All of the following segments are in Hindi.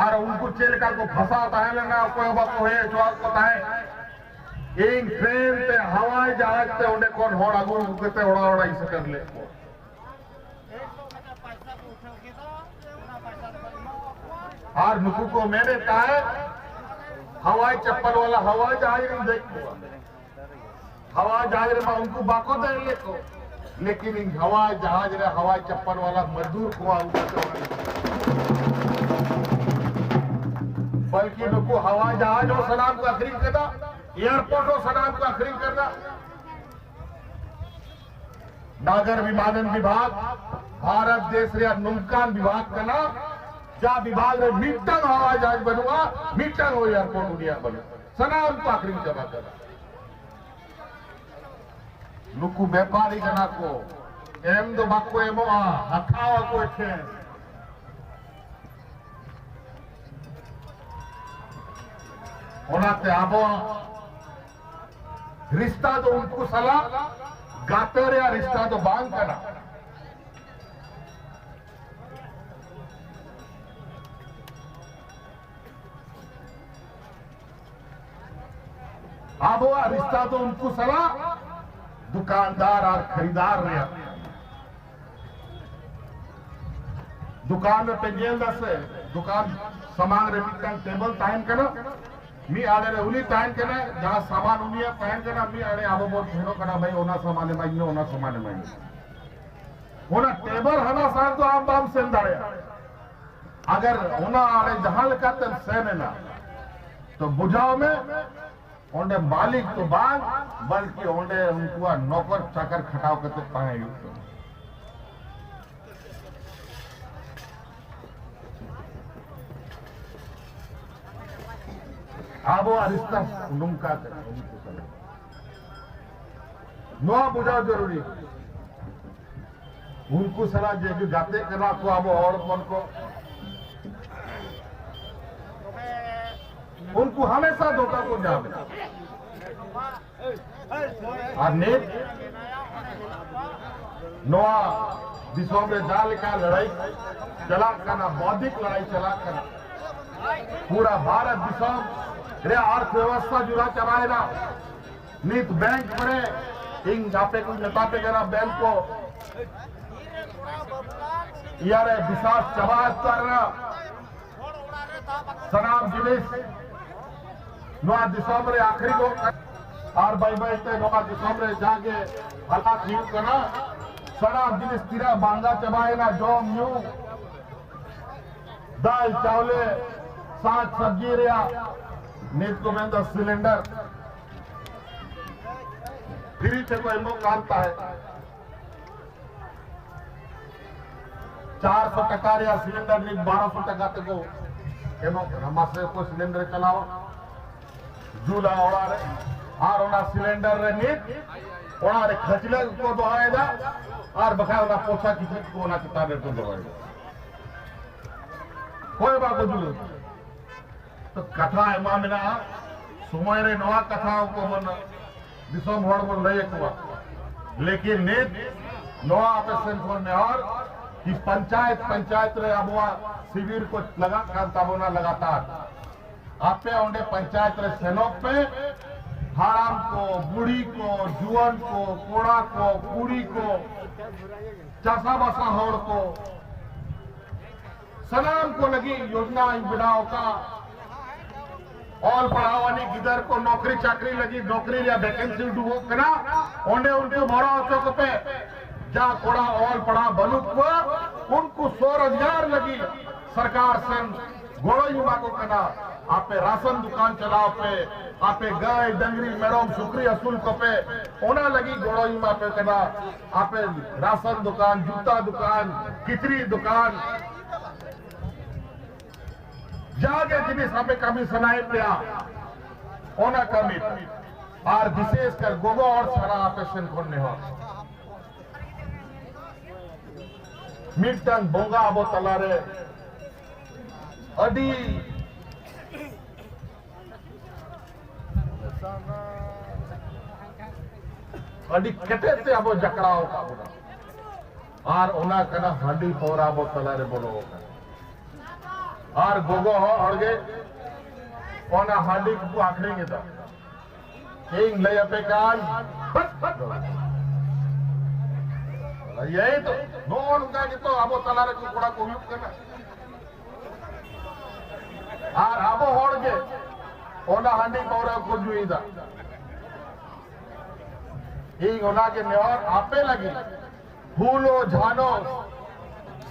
और उनको चेल का को फंसा ताहे लेना कोई बात को है जो को ताहे एक ट्रेन ते हवाई जहाज ते उन्हें कौन होड़ा गु उनके होड़ा होड़ा इसे कर ले और नुकु को मैंने ताहे हवाई चप्पल वाला हवाई जहाज नहीं देखो हवाई जहाज रे उनको बाको दे ले को लेकिन इन हवाई जहाज रे हवाई चप्पल वाला मजदूर को बल्कि नुकु हवाई जहाज और सलाम का खरीद करना एयरपोर्ट और सलाम का खरीद करना नागर विमानन विभाग भारत देश रे नुमकान विभाग करना जा विभाग रे मीटर हवाई जहाज बनवा मीटर हो एयरपोर्ट उड़िया बनो सलाम का खरीद करना करना नुकु व्यापारी जना को एम दो बाको एमो हथावा को छे ओनाते आबो रिश्ता तो उनको सला गातर या रिश्ता तो बांग करना आबो रिश्ता तो उनको सला दुकानदार और खरीदार रहे दुकान में पेंजेल दस दुकान सामान रे मिटन टेबल टाइम करना मी आड़े रे उली टाइम करना जहां सामान उनिया टाइम करना मी आड़े आबो बहुत फेरो करना भाई ओना सामान में इन ओना सामान में ओना टेबल हना सार तो आम बाम से अंदर अगर ओना आड़े जहां लगा तन सेने ना तो बुझाओ में ओंडे मालिक तो बाग बल्कि ओंडे उनको नौकर चाकर खटाव करते पाए आबो रिश्ता नुमका नुआ बुझाव जरूरी उनको सलाह जो जाते करना को आबो और मन को उनको हमेशा धोखा को जावे और नेत नोआ दिशों में डाल का लड़ाई चला करना बौद्धिक लड़ाई चला करना पूरा भारत दिशा रे अर्थव्यवस्था जुड़ा चलाएगा नीत बैंक पड़े इन जापे कोई नेता पे करा बैंक को यार विशास चबात करना सनाम जिलिस नोआ दिसंबर रे आखिरी को और भाई ते नोआ दिसंबर रे जाके हालात न्यू करना सनाम जिलिस तीरा बांगा चबाएना जोम न्यू दाल चावले साग सब्जी रिया नीत को में 10 सिलेंडर फ्री से कोई एमो कामता है 400 टका रिया सिलेंडर नीत 1200 टका तक को एमो हमारे को सिलेंडर चलाओ झूला ओड़ा रे और ओना सिलेंडर रे नीत ओड़ा रे खचले को दोहाएगा और बखा ओना पोछा किसी को ओना किताबे को दोहाएगा कोई बात जुलू तो कथा एमा मेना समय रे नवा कथाओं को मन दिसम हड़ मन लय को लेकिन नेत नवा ऑपरेशन फोन में और कि पंचायत रे अबवा शिविर को लगा कांताबोना लगातार आपे ओंडे पंचायत रे सेनोक पे हाराम को बुढ़ी को जुआन को कोड़ा को कुड़ी को चासा बसा होड़ को सलाम को लगी योजना बिड़ाओ का ऑल पढ़ावानी गिदर को नौकरी चाकरी लगी नौकरी या वैकेंसी डूबो करा ओंडे उनके भरा चौक पे जा कोड़ा ऑल पढ़ा बलुक को उनको स्वरोजगार लगी सरकार से घोड़ो युवा को कना आपे राशन दुकान चलाओ पे आपे गाय डंगरी मेरोम सुकरी असूल को पे ओना लगी घोड़ो युवा पे कना आपे राशन दुकान जूता दुकान खिचड़ी दुकान जागे जिनिस हमें कमी सुनाए पिया ओना कमी और विशेषकर गोगो और सारा ऑपरेशन खोलने हो मिटन बोंगा अबो तलारे अडी अडी कटे ते अबो जकड़ाओ का और ओना कना हंडी पोरा अबो तलारे बोलो और गोगो हो अड़गे ओना हांडी को आखरेंगे था इंग ले पे काल यही तो नोन का कि तो आबो तलारे को कोड़ा को यूज करना और आबो होड़गे ओना हांडी कोरा को जुईदा इंग ओना के नेवर आपे लगी फूलो झानो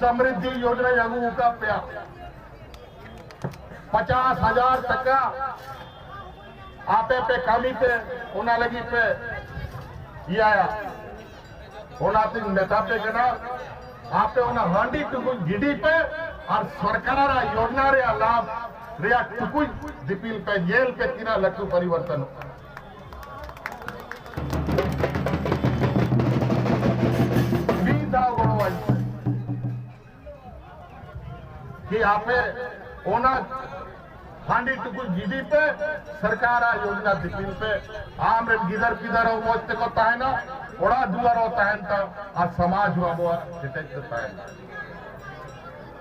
समृद्धि योजना यगू का प्या 50,000 टका आपे पे कमी पे उना लगी पे ये आया उना तीन नेता पे कना आपे उना हांडी टुकुई गिडी पे और सरकार योजना रे लाभ रे टुकुई दिपिल पे जेल पे 3 लाख परिवर्तन कि आपे ओना हांडी टुकुल गिडी पे सरकार योजना दिपिल पे आम रे गिदर पिदर हो मोस्ते को ताहे ना ओड़ा दुआर होता है तो आज समाज हुआ वो डिटेक्ट करता है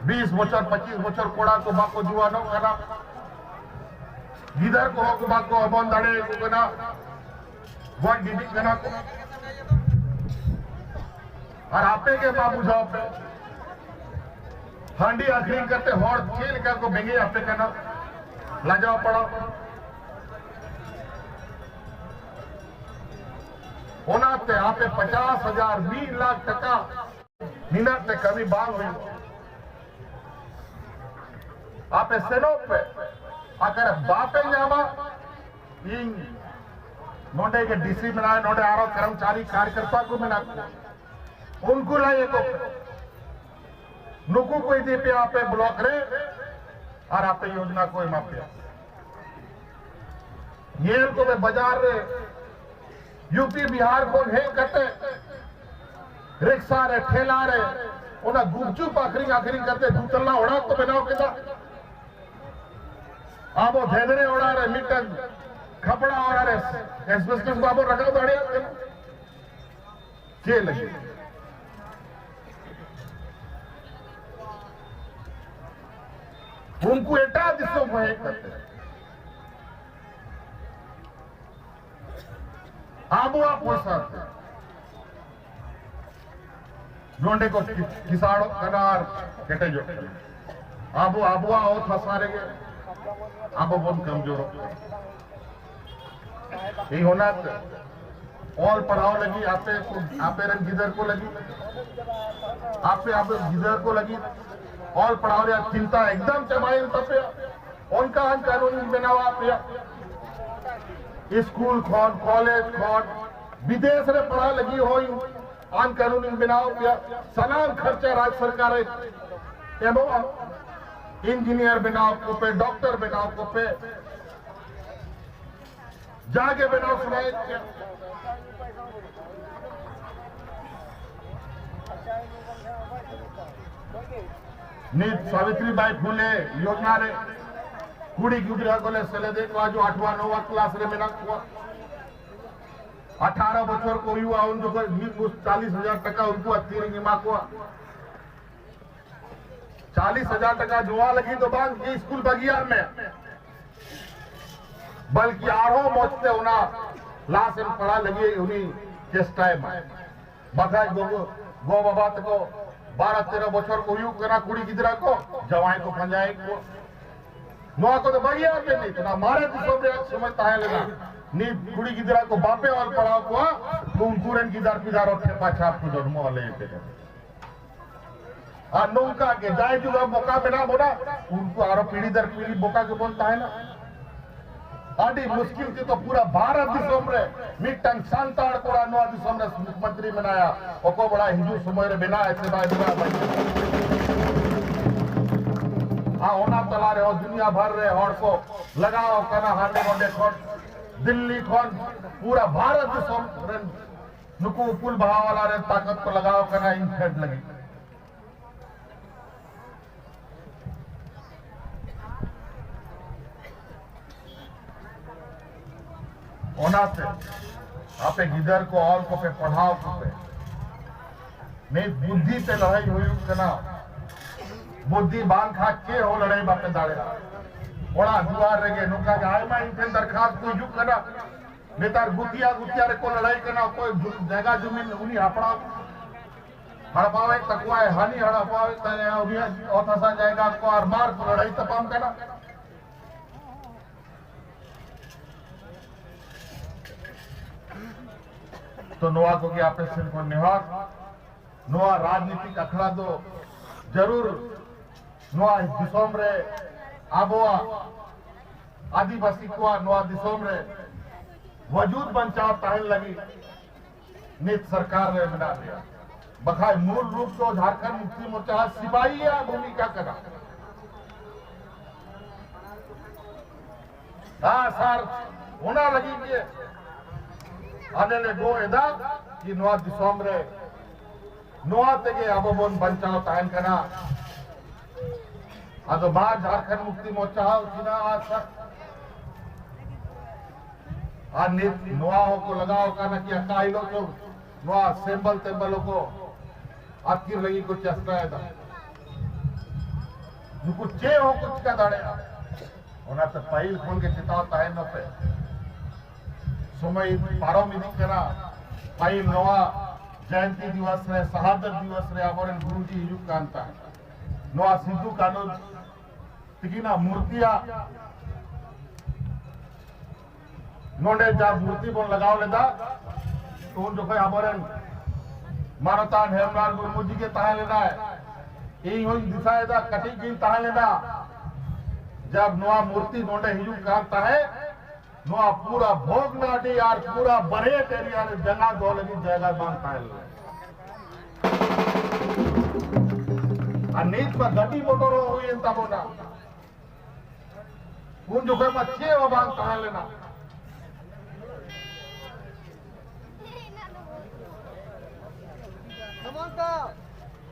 20 बच्चर 25 बच्चर कोड़ा को बाको जुआनो कना गिदर को हो को बाको अबन दाड़े को कना वो गिडी कना को और आपे के बाबू जॉब पे हांडी आखिरी करते होड़ खेल का को बेंगे आपे कना लाजाओ पड़ो होनाते आपे 50,000 20 लाख टका निनाते कभी बांग हुई आपे सेनो पे अगर बापे जामा इन नोडे के डीसी बनाए नोडे आरो कर्मचारी कार्यकर्ता को बना उनको लाए को नुकू कोई दी पे आपे ब्लॉक रे और आपे योजना कोई माफिया ये को मैं बाजार रे यूपी बिहार को है करते रिक्शा रे ठेला रे उना गुपचुप आखिरी आखिरी करते दूतल्ला उड़ा तो बनाओ किदा आबो धेदरे उड़ा रे मिटन खपड़ा उड़ा रे एसबेस्टस बाबो रखा दाड़े के लगे उनको एटा दिसो भय करते आबुआ पोसा जोंडे को किसाड़ो कनार केटे जो आबुआ हो फसारे के आबो बहुत कमजोर हो ये होना और पढ़ाओ लगी आपे रंग जिधर को लगी आपे जिधर को लगी और पढ़ाओ या चिंता एकदम चमाइन तपे उनका कानूनी बनावा पे स्कूल खोन कॉलेज खोन विदेश रे पढ़ा लगी हो आन कानूनी बनाओ पे सलाम खर्चा राज्य सरकार एवं इंजीनियर बनाओ को पे डॉक्टर बनाओ को पे जाके बनाओ सुनाए नीत सावित्रीबाई फूले योजना रे कुड़ी गुजरा को सेले देखवा जो 8वां 9वां क्लास रे मेना 18 बच्चों को युवा उनको 40,000 टका उनको अतीरिंग माँ को 40,000 टका जुआ लगी तो बांग की स्कूल बगियार में बल्कि आरो मोचते होना लाश पढ़ा लगी उन्हीं किस टाइम बधाई गो बाबा को 12-13 बच्चों को यू करा कुड़ी गिदरा को जवाई को पंजाई को नुआ को तो बढ़िया पे नहीं तो ना मारे तो सब समझता है लेना नी कुड़ी गिदरा को बापे और पढ़ाओ को तो उनकुरन गिदार पिदार और के पाछा आपको जन्म वाले पे आ नौका के जाए जुगा मौका बिना बोला उनको आरो पीढ़ी दर पीढ़ी मौका के बोलता है ना आडी मुश्किल थी तो पूरा भारत दिसोम रे मिटन सांताड़ कोड़ा नोआ दिसोम रे मुख्यमंत्री बनाया ओको बड़ा हिंदू समय रे बिना ऐसे बाय हाँ होना तला रहे हो दुनिया भर रहे और को लगाओ कना हांडे मोंडे खोन दिल्ली खोन पूरा भारत दिसोम रे नुकु पुल बहाव वाला रे ताकत को लगाओ कना इन फेड लगी होना से आपे गिदर को और को पे पढ़ाओ को पे नहीं बुद्धि पे लड़ाई हुई कना बुद्धि बांग खा के हो लड़ाई बापे दाड़े ओड़ा दुआर रगे नुका के आय मा इनके दरखास्त को युग करा नेतार गुतिया गुतिया रे को लड़ाई करना कोई जगह जमीन उनी अपना हड़पावे तकवाए हानि हड़पावे तने उनी ओथसा जाएगा को और मार को लड़ाई तपाम करना तो नोआ को क्या आपने सिर्फ निहार नोआ राजनीतिक अखड़ा तो जरूर नोआ दिसोम रे आबोआ आदिवासी को नोआ दिसोम रे वजूद बचाव ताहन लगी नित सरकार ने बना दिया बखाय मूल रूप तो झारखंड मुक्ति मोर्चा सिपाही या भूमिका करा हाँ सर होना लगी कि आने ले दो एदा कि नोआ दिसोम रे नोआ तेगे अब बोन बचाव ताहन करा अदो बार झारखंड मुक्ति मोर्चा उतना आज नोआ को लगाओ का ना कि अकाई लो तो नोआ सेंबल तेंबलों को आखिर लगी कुछ चस्ता है था कुछ चे हो कुछ का दाड़े होना तो पहल खोल के चितावता है न पे समय पारो मिली करा पहल नोआ जयंती दिवस रे शहादत दिवस रे हमारे गुरुजी युग कांता है नोआ सिद्धू कानून तिकीना मूर्तियां नोडे जब मूर्ति बोल लगाओ लेता तो उन जो कोई हमारे मानवतान हेमराज मुर्मू जी के तहा लेना है यही हुई दिशा है कटी की तहा लेना जब नोआ मूर्ति नोडे हिजू कांता है नोआ पूरा भोग नाटी यार पूरा बड़े एरिया ने जना दो लगी जगह मांगता है नीच पर गड्डी मोटर हुई इंता बोना उन जो कोई मच्छे वो मांगता है लेना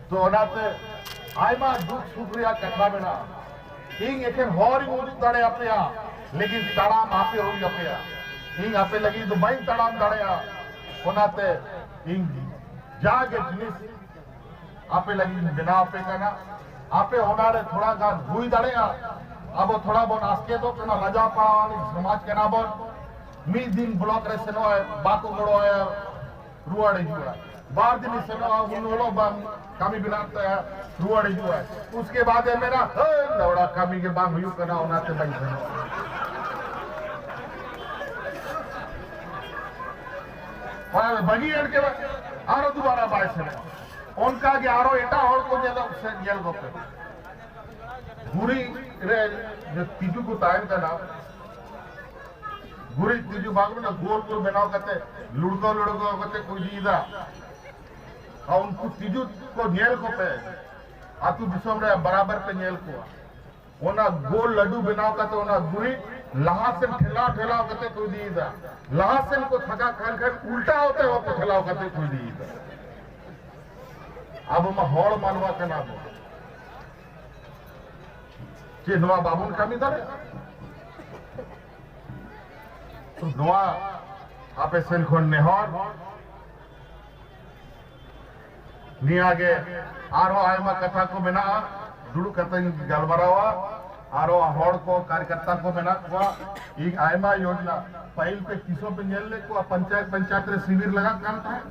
तो ओनाते आयमा दुख सुखरिया कथा मेना इंग एकेन हॉरी मोदी तड़े अपया लेकिन तड़ाम आपे होई अपया इंग आपे लगी तो बाई तड़ाम दड़या ओनाते इंग जागे जिनिस आपे लगी बिना आपे करना आपे होनारे थोड़ा गान हुई दड़या अब थोड़ा बहुत आस्के दो करना लजा पावानी समाज केना बोल मी दिन ब्लॉक रे सेनो है बाको गड़ो है रुआड़े जुआ बार दिन से उन कमी बिनाता है रुआड़े जुआ है उसके बाद है मेरा लौड़ा कमी के बांग हुई करना होना ते बन बगी एड के आरो दोबारा बाय से उनका के आरो एटा और को जेल से जेल को गुरी रे जो तीजू को तायन का नाम गुरी तीजू बाग में ना गोल गोल बनाओ करते लुड़को करते कोई जीदा और उनको तीजू को नेल को पे आतु दिसोम रे बराबर पे नेल को ओना गोल लड्डू बनाओ करते ओना गुरी लहासन ठेला करते कोई दीदा लहासन को थका खान उल्टा होते वो को ठेलाओ करते कोई दीदा अब हम हॉल मानवा के नाम जे नोआ बाबून कमी दरे तो नोआ आपे सेन खोन नेहर नी आगे आरो आयमा कथा को मेना दुड़ू कथा गलबरावा आरो हॉल को कार्यकर्ता को मेना को एक आयमा योजना पहल पे किसो पे नेल को पंचायत रे शिविर लगा करता है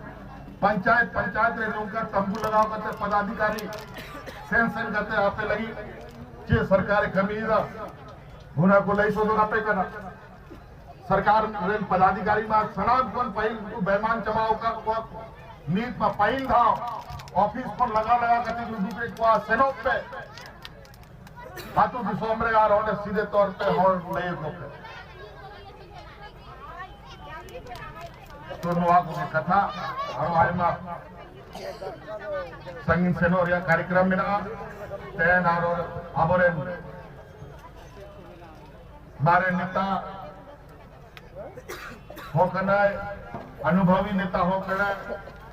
पंचायत रे लोग का तंबू लगाओ करते पदाधिकारी सेन करते आपे लगी जे सरकार कमी हुना को लई सो पे करना सरकार रे पदाधिकारी में सनाब कोन पहल बेमान चमाओ का नीत में पहल था ऑफिस पर लगा करते दूसरे को सेनोप पे हाथू दिसोम रे यार होने सीधे तौर पे हॉल नहीं को तो नोआ को कथा और आयमा संगीन सेनोरिया कार्यक्रम में ना तेन और आबरे बारे नेता होकना अनुभवी नेता होकना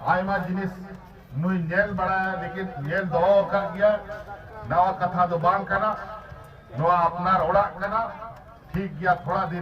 आयमा जिनिस नुई नेल बढ़ाया लेकिन नेल दो कर गया नवा कथा तो बांग करना नवा अपना रोड़ा करना ठीक गया थोड़ा दिन